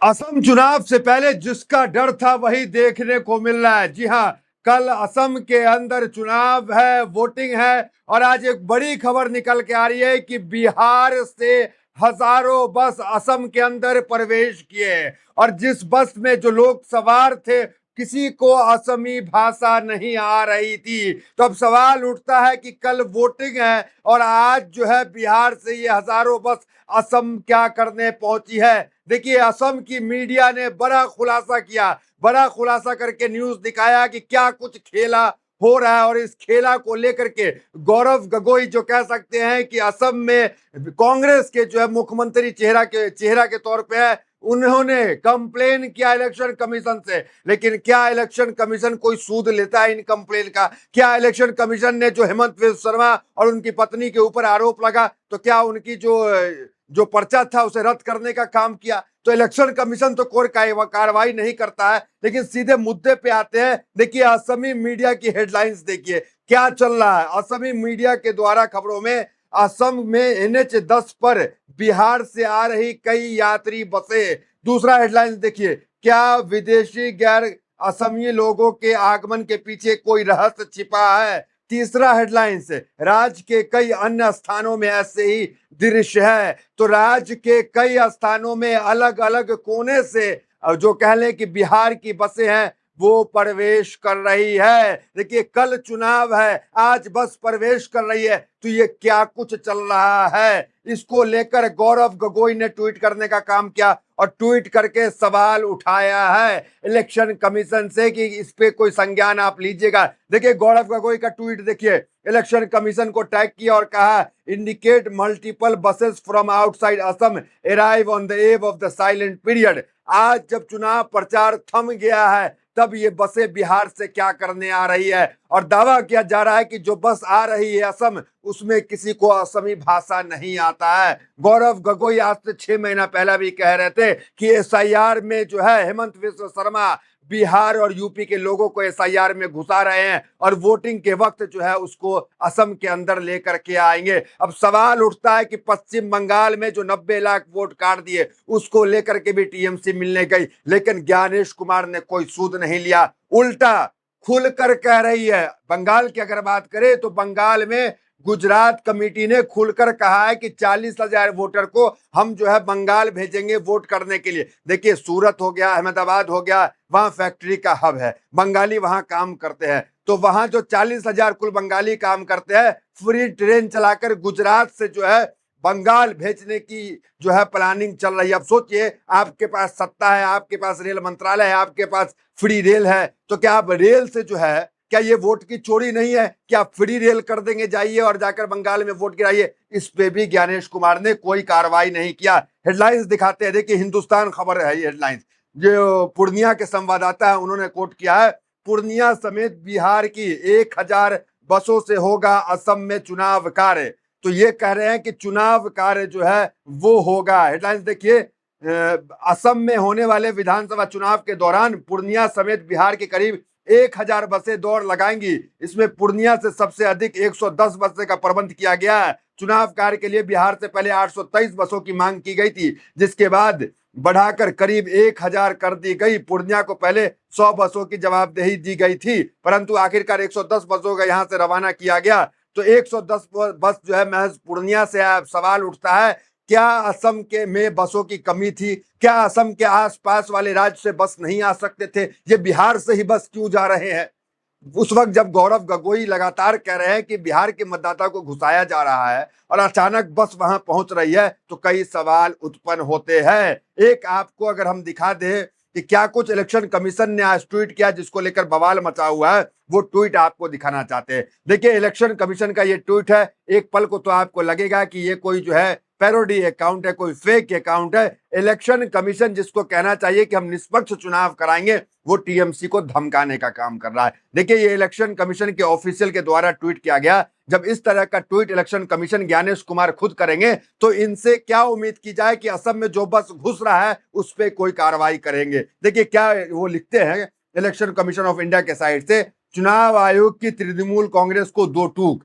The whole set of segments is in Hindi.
असम चुनाव से पहले जिसका डर था वही देखने को मिल रहा है। जी हाँ, कल असम के अंदर चुनाव है, वोटिंग है और आज एक बड़ी खबर निकल के आ रही है कि बिहार से हजारों बस असम के अंदर प्रवेश किए और जिस बस में जो लोग सवार थे किसी को असमी भाषा नहीं आ रही थी। तो अब सवाल उठता है कि कल वोटिंग है और आज जो है बिहार से ये हजारों बस असम क्या करने पहुंची है। देखिए, असम की मीडिया ने बड़ा खुलासा किया, बड़ा खुलासा करके न्यूज दिखाया कि क्या कुछ खेला हो रहा है और इस खेला को लेकर के गौरव गोगोई जो कह सकते हैं कि असम में कांग्रेस के जो है मुख्यमंत्री चेहरा के तौर पे है, उन्होंने कंप्लेन किया इलेक्शन कमीशन से। लेकिन क्या इलेक्शन कमीशन कोई सूद लेता है इन कंप्लेन का? क्या इलेक्शन कमीशन ने जो हेमंत विश्व शर्मा और उनकी पत्नी के ऊपर आरोप लगा तो क्या उनकी जो पर्चा था उसे रद्द करने का काम किया? तो इलेक्शन कमीशन तो कोई कार्रवाई नहीं करता है। लेकिन सीधे मुद्दे पे आते हैं। देखिए, असमी मीडिया की हेडलाइंस देखिए क्या चल रहा है। असमी मीडिया के द्वारा खबरों में असम में NH 10 पर बिहार से आ रही कई यात्री बसें। दूसरा हेडलाइंस देखिए, क्या विदेशी गैर असमी लोगों के आगमन के पीछे कोई रहस्य छिपा है? तीसरा हेडलाइंस, राज्य के कई अन्य स्थानों में ऐसे ही दृश्य है। तो राज्य के कई स्थानों में अलग अलग कोने से जो कह लें कि बिहार की बसें हैं वो प्रवेश कर रही है। देखिए, कल चुनाव है, आज बस प्रवेश कर रही है। तो ये क्या कुछ चल रहा है, इसको लेकर गौरव गोगोई ने ट्वीट करने का काम किया और ट्वीट करके सवाल उठाया है इलेक्शन कमीशन से कि इस पे कोई संज्ञान आप लीजिएगा। देखिए, गौरव गोगोई का ट्वीट देखिए, इलेक्शन कमीशन को टैग किया और कहा indicate multiple buses from outside Assam arrive on the above of the silent period. आज जब चुनाव प्रचार थम गया है तब ये बसें बिहार से क्या करने आ रही है और दावा किया जा रहा है कि जो बस आ रही है असम उसमें किसी को असमी भाषा नहीं आता है। गौरव गोगोई आज से 6 महीना पहले भी कह रहे थे कि SIR में जो है हेमंत विश्व शर्मा बिहार और यूपी के लोगों को SIR में घुसा रहे हैं और वोटिंग के वक्त जो है उसको असम के अंदर लेकर के आएंगे। अब सवाल उठता है कि पश्चिम बंगाल में जो 90 लाख वोट काट दिए उसको लेकर के भी TMC मिलने गई, लेकिन ज्ञानेश कुमार ने कोई सूद नहीं लिया, उल्टा खुलकर कह रही है। बंगाल की अगर बात करें तो बंगाल में गुजरात कमेटी ने खुलकर कहा है कि 40,000 वोटर को हम जो है बंगाल भेजेंगे वोट करने के लिए। देखिए, सूरत हो गया, अहमदाबाद हो गया, वहां फैक्ट्री का हब है, बंगाली वहां काम करते हैं। तो वहां जो 40,000 कुल बंगाली काम करते हैं, फ्री ट्रेन चलाकर गुजरात से जो है बंगाल भेजने की जो है प्लानिंग चल रही है। अब सोचिए, आपके पास सत्ता है, आपके पास रेल मंत्रालय है, आपके पास फ्री रेल है, तो क्या आप रेल से जो है, क्या ये वोट की चोरी नहीं है कि आप फ्री रेल कर देंगे, जाइए और जाकर बंगाल में वोट गिराइए? इस पे भी ज्ञानेश कुमार ने कोई कार्रवाई नहीं किया। हेडलाइंस दिखाते हैं, देखिए हिंदुस्तान खबर है ये हेडलाइंस, जो पूर्णिया के संवाददाता है उन्होंने कोट किया है। पूर्णिया समेत बिहार की 1,000 बसों से होगा असम में चुनाव कार्य। तो ये कह रहे हैं कि चुनाव कार्य जो है वो होगा। हेडलाइंस देखिए, असम में होने वाले विधानसभा चुनाव के दौरान पूर्णिया समेत बिहार के करीब 1,000 बसें दौड़ लगाएंगी। इसमें पूर्णिया से सबसे अधिक 110 बसें का प्रबंध किया गया है। चुनाव कार्य के लिए बिहार से पहले 823 बसों की मांग की गई थी, जिसके बाद बढ़ाकर करीब 1,000 कर दी गई। पूर्णिया को पहले 100 बसों की जवाबदेही दी गई थी, परंतु आखिरकार 110 बसों का यहां से रवाना किया गया। तो 110 बस जो है महज पूर्णिया से। सवाल उठता है, क्या असम के में बसों की कमी थी? क्या असम के आसपास वाले राज्य से बस नहीं आ सकते थे? ये बिहार से ही बस क्यों जा रहे हैं? उस वक्त जब गौरव गोगोई लगातार कह रहे हैं कि बिहार के मतदाता को घुसाया जा रहा है और अचानक बस वहां पहुंच रही है, तो कई सवाल उत्पन्न होते हैं। एक आपको अगर हम दिखा दें कि क्या कुछ इलेक्शन कमीशन ने आज ट्वीट किया जिसको लेकर बवाल मचा हुआ है, वो ट्वीट आपको दिखाना चाहते हैं। देखिए, इलेक्शन कमीशन का ये ट्वीट है। एक पल को तो आपको लगेगा कि ये कोई जो है पैरोडी अकाउंट है, कोई फेक अकाउंट है। इलेक्शन कमीशन जिसको कहना चाहिए कि हम निष्पक्ष चुनाव कराएंगे, वो TMC को धमकाने का काम कर रहा है। देखिए, ये इलेक्शन कमीशन के ऑफिशियल के द्वारा ट्वीट किया गया। जब इस तरह का tweet election commission Gyanesh Kumar खुद करेंगे तो इनसे क्या उम्मीद की जाए कि असम में जो बस घुस रहा है उस पर कोई कार्रवाई करेंगे। देखिए क्या वो लिखते हैं इलेक्शन कमीशन ऑफ इंडिया के साइड से, चुनाव आयोग की तृणमूल कांग्रेस को दो टूक।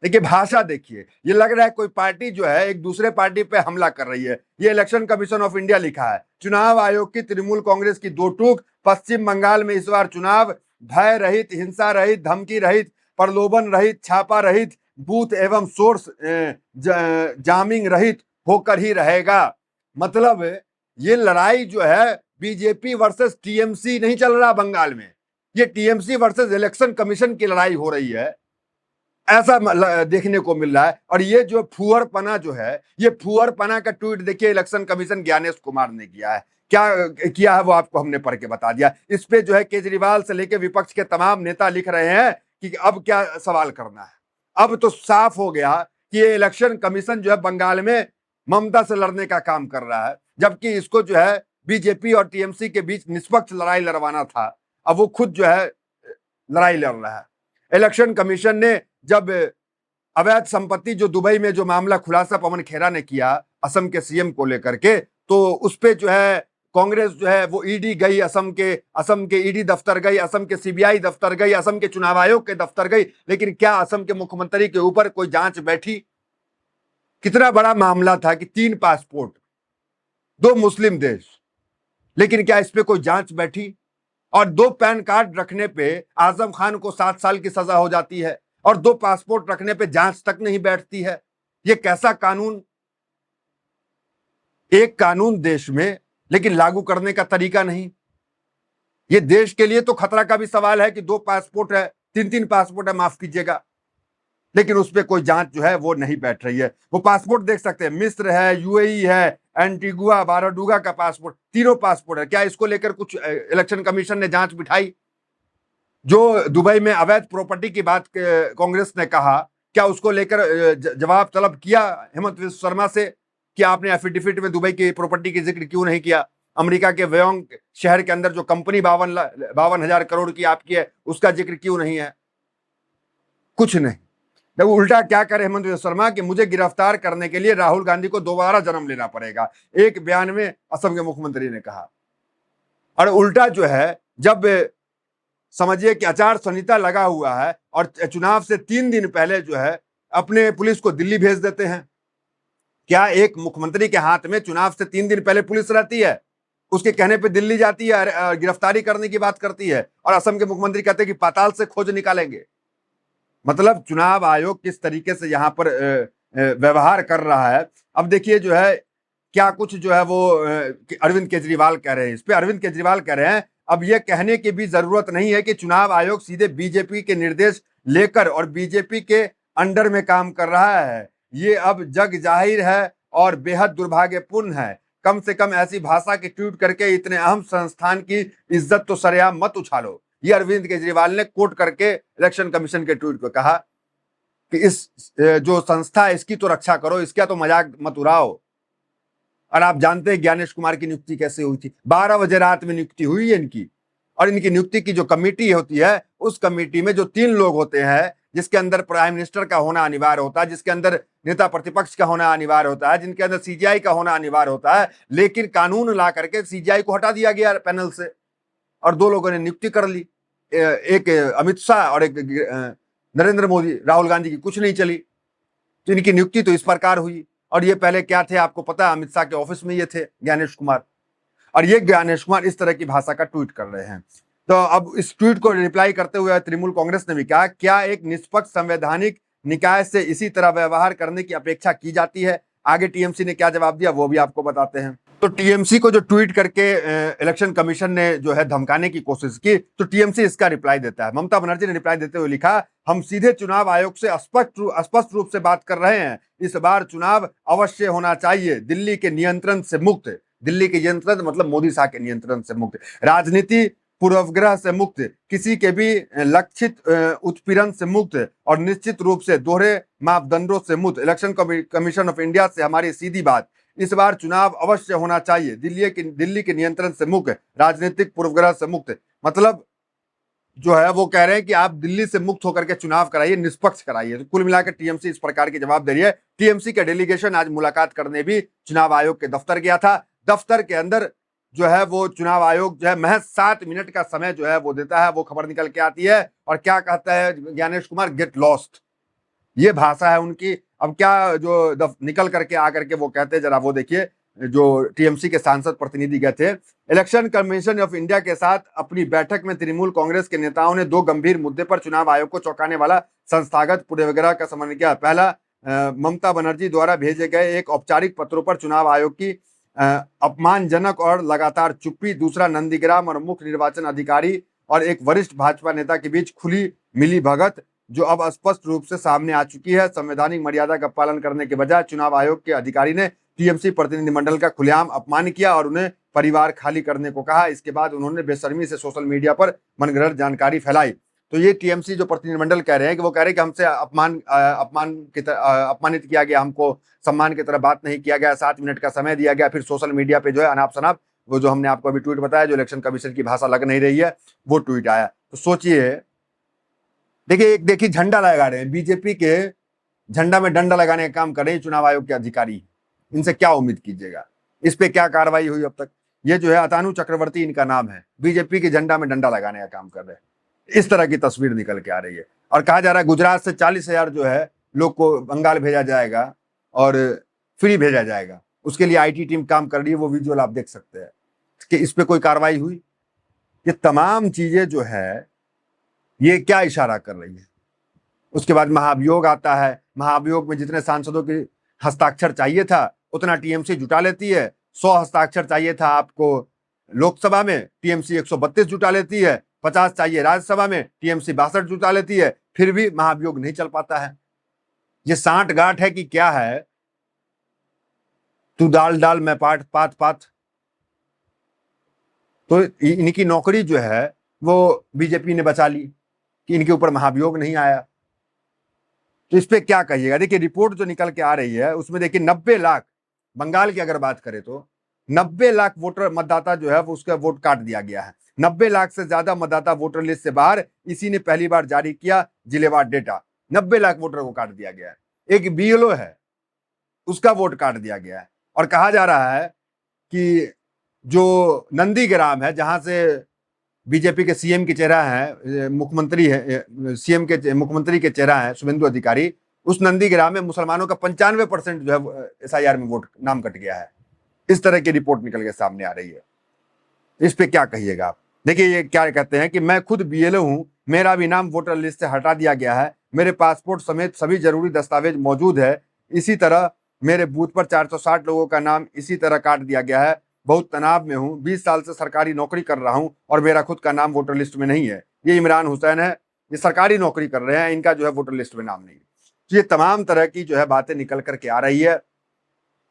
देखिए भाषा देखिए, ये लग रहा है कोई पार्टी जो है एक दूसरे पार्टी पे हमला कर रही है। ये इलेक्शन कमीशन ऑफ इंडिया लिखा है, चुनाव आयोग की तृणमूल कांग्रेस की दो टूक, पश्चिम बंगाल में इस बार चुनाव भय रहित, हिंसा रहित, धमकी रहित, प्रलोभन रहित, छापा रहित, बूथ एवं सोर्स जामिंग रहित होकर ही रहेगा। मतलब ये लड़ाई जो है बीजेपी वर्सेस टीएमसी नहीं चल रहा बंगाल में, ये टीएमसी वर्सेस इलेक्शन कमीशन की लड़ाई हो रही है, ऐसा देखने को मिल रहा है। और ये जो फुहरपना जो है, ये फुहरपना का ट्वीट देखिए इलेक्शन कमीशन ज्ञानेश कुमार ने किया है। क्या किया है वो आपको हमने पढ़ के बता दिया। इस पे जो है केजरीवाल से लेकर विपक्ष के तमाम नेता लिख रहे हैं कि अब क्या सवाल करना है। अब तो साफ हो गया कि ये इलेक्शन कमीशन जो है बंगाल में ममता से लड़ने का काम कर रहा है, जबकि इसको जो है बीजेपी और टीएमसी के बीच निष्पक्ष लड़ाई लड़वाना था। अब वो खुद जो है लड़ाई लड़ रहा है। इलेक्शन कमीशन ने जब अवैध संपत्ति जो दुबई में जो मामला खुलासा पवन खेरा ने किया असम के सीएम को लेकर के, तो उस पे जो है कांग्रेस जो है वो ईडी गई, असम के ईडी दफ्तर गई, असम के सीबीआई दफ्तर गई, असम के चुनाव आयोग के दफ्तर गई, लेकिन क्या असम के मुख्यमंत्री के ऊपर कोई जांच बैठी? कितना बड़ा मामला था कि 3 पासपोर्ट, 2 मुस्लिम देश, लेकिन क्या इस पे कोई जांच बैठी? और 2 पैन कार्ड रखने पे आजम खान को 7 साल की सजा हो जाती है और 2 पासपोर्ट रखने पे जांच तक नहीं बैठती है। ये कैसा कानून? एक कानून देश में, लेकिन लागू करने का तरीका नहीं। ये देश के लिए तो खतरा का भी सवाल है कि 2 पासपोर्ट है, 3-3 पासपोर्ट है, माफ कीजिएगा, लेकिन उस पर कोई जांच जो है वो नहीं बैठ रही है। वो पासपोर्ट देख सकते हैं, मिस्र है, यूएई है, एंटीगुआ बाराडूगा का पासपोर्ट, तीनों पासपोर्ट है। क्या इसको लेकर कुछ इलेक्शन कमीशन ने जांच बिठाई? जो दुबई में अवैध प्रॉपर्टी की बात कांग्रेस ने कहा, क्या उसको लेकर जवाब तलब किया हेमंत विश्व शर्मा से कि आपने एफिडेविट में दुबई की प्रॉपर्टी की जिक्र क्यों नहीं किया? अमेरिका के वेयोंग शहर के अंदर जो कंपनी 52,000 करोड़ की आपकी है, उसका जिक्र क्यों नहीं है? कुछ नहीं। तो उल्टा क्या करे हेमंत विश्व शर्मा कि मुझे गिरफ्तार करने के लिए राहुल गांधी को दोबारा जन्म लेना पड़ेगा, एक बयान में असम के मुख्यमंत्री ने कहा। और उल्टा जो है, जब समझिए कि आचार संहिता लगा हुआ है और चुनाव से 3 दिन पहले जो है अपने पुलिस को दिल्ली भेज देते हैं। क्या एक मुख्यमंत्री के हाथ में चुनाव से 3 दिन पहले पुलिस रहती है? उसके कहने पे दिल्ली जाती है, गिरफ्तारी करने की बात करती है, और असम के मुख्यमंत्री कहते हैं कि पाताल से खोज निकालेंगे। मतलब चुनाव आयोग किस तरीके से यहां पर व्यवहार कर रहा है। अब देखिए जो है क्या कुछ जो है वो अरविंद केजरीवाल कह रहे हैं। इस पे अरविंद केजरीवाल कह रहे हैं अब यह कहने की भी जरूरत नहीं है कि चुनाव आयोग सीधे बीजेपी के निर्देश लेकर और बीजेपी के अंडर में काम कर रहा है। ये अब जग जाहिर है और बेहद दुर्भाग्यपूर्ण है। कम से कम ऐसी भाषा की ट्वीट करके इतने अहम संस्थान की इज्जत तो सरेआम मत उछालो। ये अरविंद केजरीवाल ने कोट करके इलेक्शन कमीशन के ट्वीट को कहा कि इस जो संस्था है इसकी तो रक्षा करो, इसका तो मजाक मत उड़ाओ। और आप जानते हैं ज्ञानेश कुमार की नियुक्ति कैसे हुई थी? 12 बजे रात में नियुक्ति हुई है इनकी। और इनकी नियुक्ति की जो कमेटी होती है, उस कमेटी में जो 3 लोग होते हैं, जिसके अंदर प्राइम मिनिस्टर का होना अनिवार्य होता है, जिसके अंदर नेता प्रतिपक्ष का होना अनिवार्य होता है, जिनके अंदर सीजीआई का होना अनिवार्य होता है, लेकिन कानून ला करके सीजीआई को हटा दिया गया पैनल से और 2 लोगों ने नियुक्ति कर ली, एक अमित शाह और एक नरेंद्र मोदी। राहुल गांधी की कुछ नहीं चली, तो इनकी नियुक्ति तो इस प्रकार हुई। और ये पहले क्या थे आपको पता है? अमित शाह के ऑफिस में ये थे ज्ञानेश कुमार। और ये ज्ञानेश कुमार इस तरह की भाषा का ट्वीट कर रहे हैं। तो अब इस ट्वीट को रिप्लाई करते हुए तृणमूल कांग्रेस ने भी कहा, क्या एक निष्पक्ष संवैधानिक निकाय से इसी तरह व्यवहार करने की अपेक्षा की जाती है? आगे टीएमसी ने क्या जवाब दिया वो भी आपको बताते हैं। तो टीएमसी को जो ट्वीट करके इलेक्शन कमीशन ने जो है धमकाने की कोशिश की, तो टीएमसी इसका रिप्लाई देता है। ममता बनर्जी ने रिप्लाई देते हुए लिखा, हम सीधे चुनाव आयोग से स्पष्ट रूप से बात कर रहे हैं। इस बार चुनाव अवश्य होना चाहिए, दिल्ली के नियंत्रण से मुक्त। दिल्ली के नियंत्रण मतलब मोदी शाह के नियंत्रण से मुक्त, राजनीति पूर्वग्रह से मुक्त, किसी के भी लक्षित उत्पीड़न से मुक्त और निश्चित रूप से दोहरे मापदंडों से मुक्त। इलेक्शन कमीशन ऑफ इंडिया से हमारी सीधी बात, इस बार चुनाव अवश्य होना चाहिए, दिल्ली के नियंत्रण से मुक्त, राजनीतिक पूर्वग्रह से मुक्त। मतलब जो है वो कह रहे हैं कि आप दिल्ली से मुक्त होकर के चुनाव कराइए, निष्पक्ष कराइए। तो कुल मिलाकर टीएमसी इस प्रकार की जवाब दे रही है। टीएमसी का डेलीगेशन आज मुलाकात करने भी चुनाव आयोग के दफ्तर गया था। दफ्तर के अंदर जो है वो चुनाव आयोग जो है महज 7 मिनट का समय जो है वो देता है। वो खबर निकल के आती है और क्या कहता है ज्ञानेश कुमार, गेट लॉस्ट। ये भाषा है उनकी। अब क्या जो निकल करके आकर के वो कहते हैं, जरा वो देखिए। जो टीएमसी के सांसद प्रतिनिधि गए थे, इलेक्शन कमीशन ऑफ इंडिया के साथ अपनी बैठक में तृणमूल कांग्रेस के नेताओं ने दो गंभीर मुद्दे पर चुनाव आयोग को चौंकाने वाला संस्थागत पूर्वाग्रह का समर्थन किया। पहला, ममता बनर्जी द्वारा भेजे गए एक औपचारिक पत्रों पर चुनाव आयोग की अपमानजनक और लगातार चुप्पी। दूसरा, नंदीग्राम और मुख्य निर्वाचन अधिकारी और एक वरिष्ठ भाजपा नेता के बीच खुली मिलीभगत, जो अब स्पष्ट रूप से सामने आ चुकी है। संवैधानिक मर्यादा का पालन करने के बजाय चुनाव आयोग के अधिकारी ने टीएमसी प्रतिनिधिमंडल का खुलेआम अपमान किया और उन्हें परिवार खाली करने को कहा। इसके बाद उन्होंने बेशर्मी से सोशल मीडिया पर मनगढ़ंत जानकारी फैलाई। तो ये टीएमसी जो प्रतिनिधिमंडल कह रहे हैं कि वो कह रहे हैं कि हमसे अपमानित किया गया, हमको सम्मान की तरह बात नहीं किया गया, 7 मिनट का समय दिया गया, फिर सोशल मीडिया पे जो है अनाप शनाप, वो जो हमने आपको अभी ट्वीट बताया, जो इलेक्शन कमीशन की भाषा लग नहीं रही है, वो ट्वीट आया। तो सोचिए, देखिए झंडा लगा रहे हैं, बीजेपी के झंडा में डंडा लगाने का काम कर रहे हैं चुनाव आयोग के अधिकारी। इनसे क्या उम्मीद कीजिएगा? इस पे क्या कार्रवाई हुई अब तक? ये जो है अतानु चक्रवर्ती इनका नाम है, बीजेपी के झंडा में डंडा लगाने का काम कर रहे हैं। इस तरह की तस्वीर निकल के आ रही है। और कहा जा रहा है गुजरात से 40,000 जो है लोग को बंगाल भेजा जाएगा और फ्री भेजा जाएगा। उसके लिए आईटी टीम काम कर रही है, वो विजुअल आप देख सकते हैं कि इस पे कोई कार्रवाई हुई। ये तमाम चीजें जो है ये क्या इशारा कर रही है? उसके बाद महाभियोग आता है। महाभियोग में जितने सांसदों के हस्ताक्षर चाहिए था उतना टीएमसी जुटा लेती है। 100 हस्ताक्षर चाहिए था आपको लोकसभा में, टीएमसी 132 जुटा लेती है। 50 चाहिए राज्यसभा में, टीएमसी 62 जुटा लेती है। फिर भी महाभियोग नहीं चल पाता है। ये सांठ गांठ है कि क्या है? तू दाल डाल मैं पात पात। तो इनकी नौकरी जो है वो बीजेपी ने बचा ली कि इनके ऊपर महाभियोग नहीं आया। तो इस पे क्या कहिएगा? देखिए रिपोर्ट जो निकल के आ रही है उसमें देखिए 90 लाख, बंगाल की अगर बात करें तो 90 लाख वोटर मतदाता जो है वो उसका वोट काट दिया गया है। 90 लाख से ज्यादा मतदाता वोटर लिस्ट से बाहर। इसी ने पहली बार जारी किया जिलेवार डेटा। 90 लाख वोटर को काट दिया गया है। एक बीएलओ है उसका वोट काट दिया गया है। और कहा जा रहा है कि जो नंदीग्राम है, जहां से बीजेपी के सीएम के चेहरा है, मुख्यमंत्री है, सीएम के मुख्यमंत्री के चेहरा है शुभेंदु अधिकारी, उस नंदीग्राम में मुसलमानों का 95% जो है एसआईआर में वोट नाम कट गया है। इस तरह की रिपोर्ट निकल के सामने आ रही है। इस पे क्या कहिएगा आप? देखिए ये क्या कहते हैं कि मैं खुद बीएलओ हूं, मेरा भी नाम वोटर लिस्ट से हटा दिया गया है, मेरे पासपोर्ट समेत सभी जरूरी दस्तावेज मौजूद है। इसी तरह मेरे बूथ पर 460 लोगों का नाम इसी तरह काट दिया गया है। बहुत तनाव में हूँ, 20 साल से सरकारी नौकरी कर रहा हूँ और मेरा खुद का नाम वोटर लिस्ट में नहीं है। ये इमरान हुसैन है, ये सरकारी नौकरी कर रहे हैं, इनका जो है वोटर लिस्ट में नाम नहीं है। तो ये तमाम तरह की जो है बातें निकल करके आ रही है।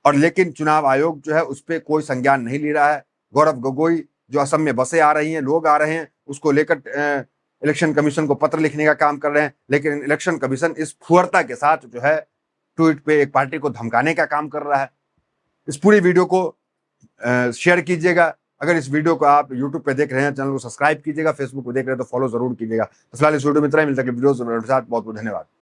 और लेकिन चुनाव आयोग जो है उस पर कोई संज्ञान नहीं ले रहा है। गौरव गोगोई जो असम में बसें आ रही हैं, लोग आ रहे हैं, उसको लेकर इलेक्शन कमीशन को पत्र लिखने का काम कर रहे हैं। लेकिन इलेक्शन कमीशन इस फुहरता के साथ जो है ट्वीट पे एक पार्टी को धमकाने का काम कर रहा है। इस पूरी वीडियो को शेयर कीजिएगा। अगर इस वीडियो को आप YouTube पे देख रहे हैं, चैनल को सब्सक्राइब कीजिएगा। फेसबुक पे देख रहे हैं तो फॉलो जरूर कीजिएगा। तो फिलहाल इस वीडियो में इतना ही। मिलता है वीडियो के साथ। बहुत बहुत धन्यवाद।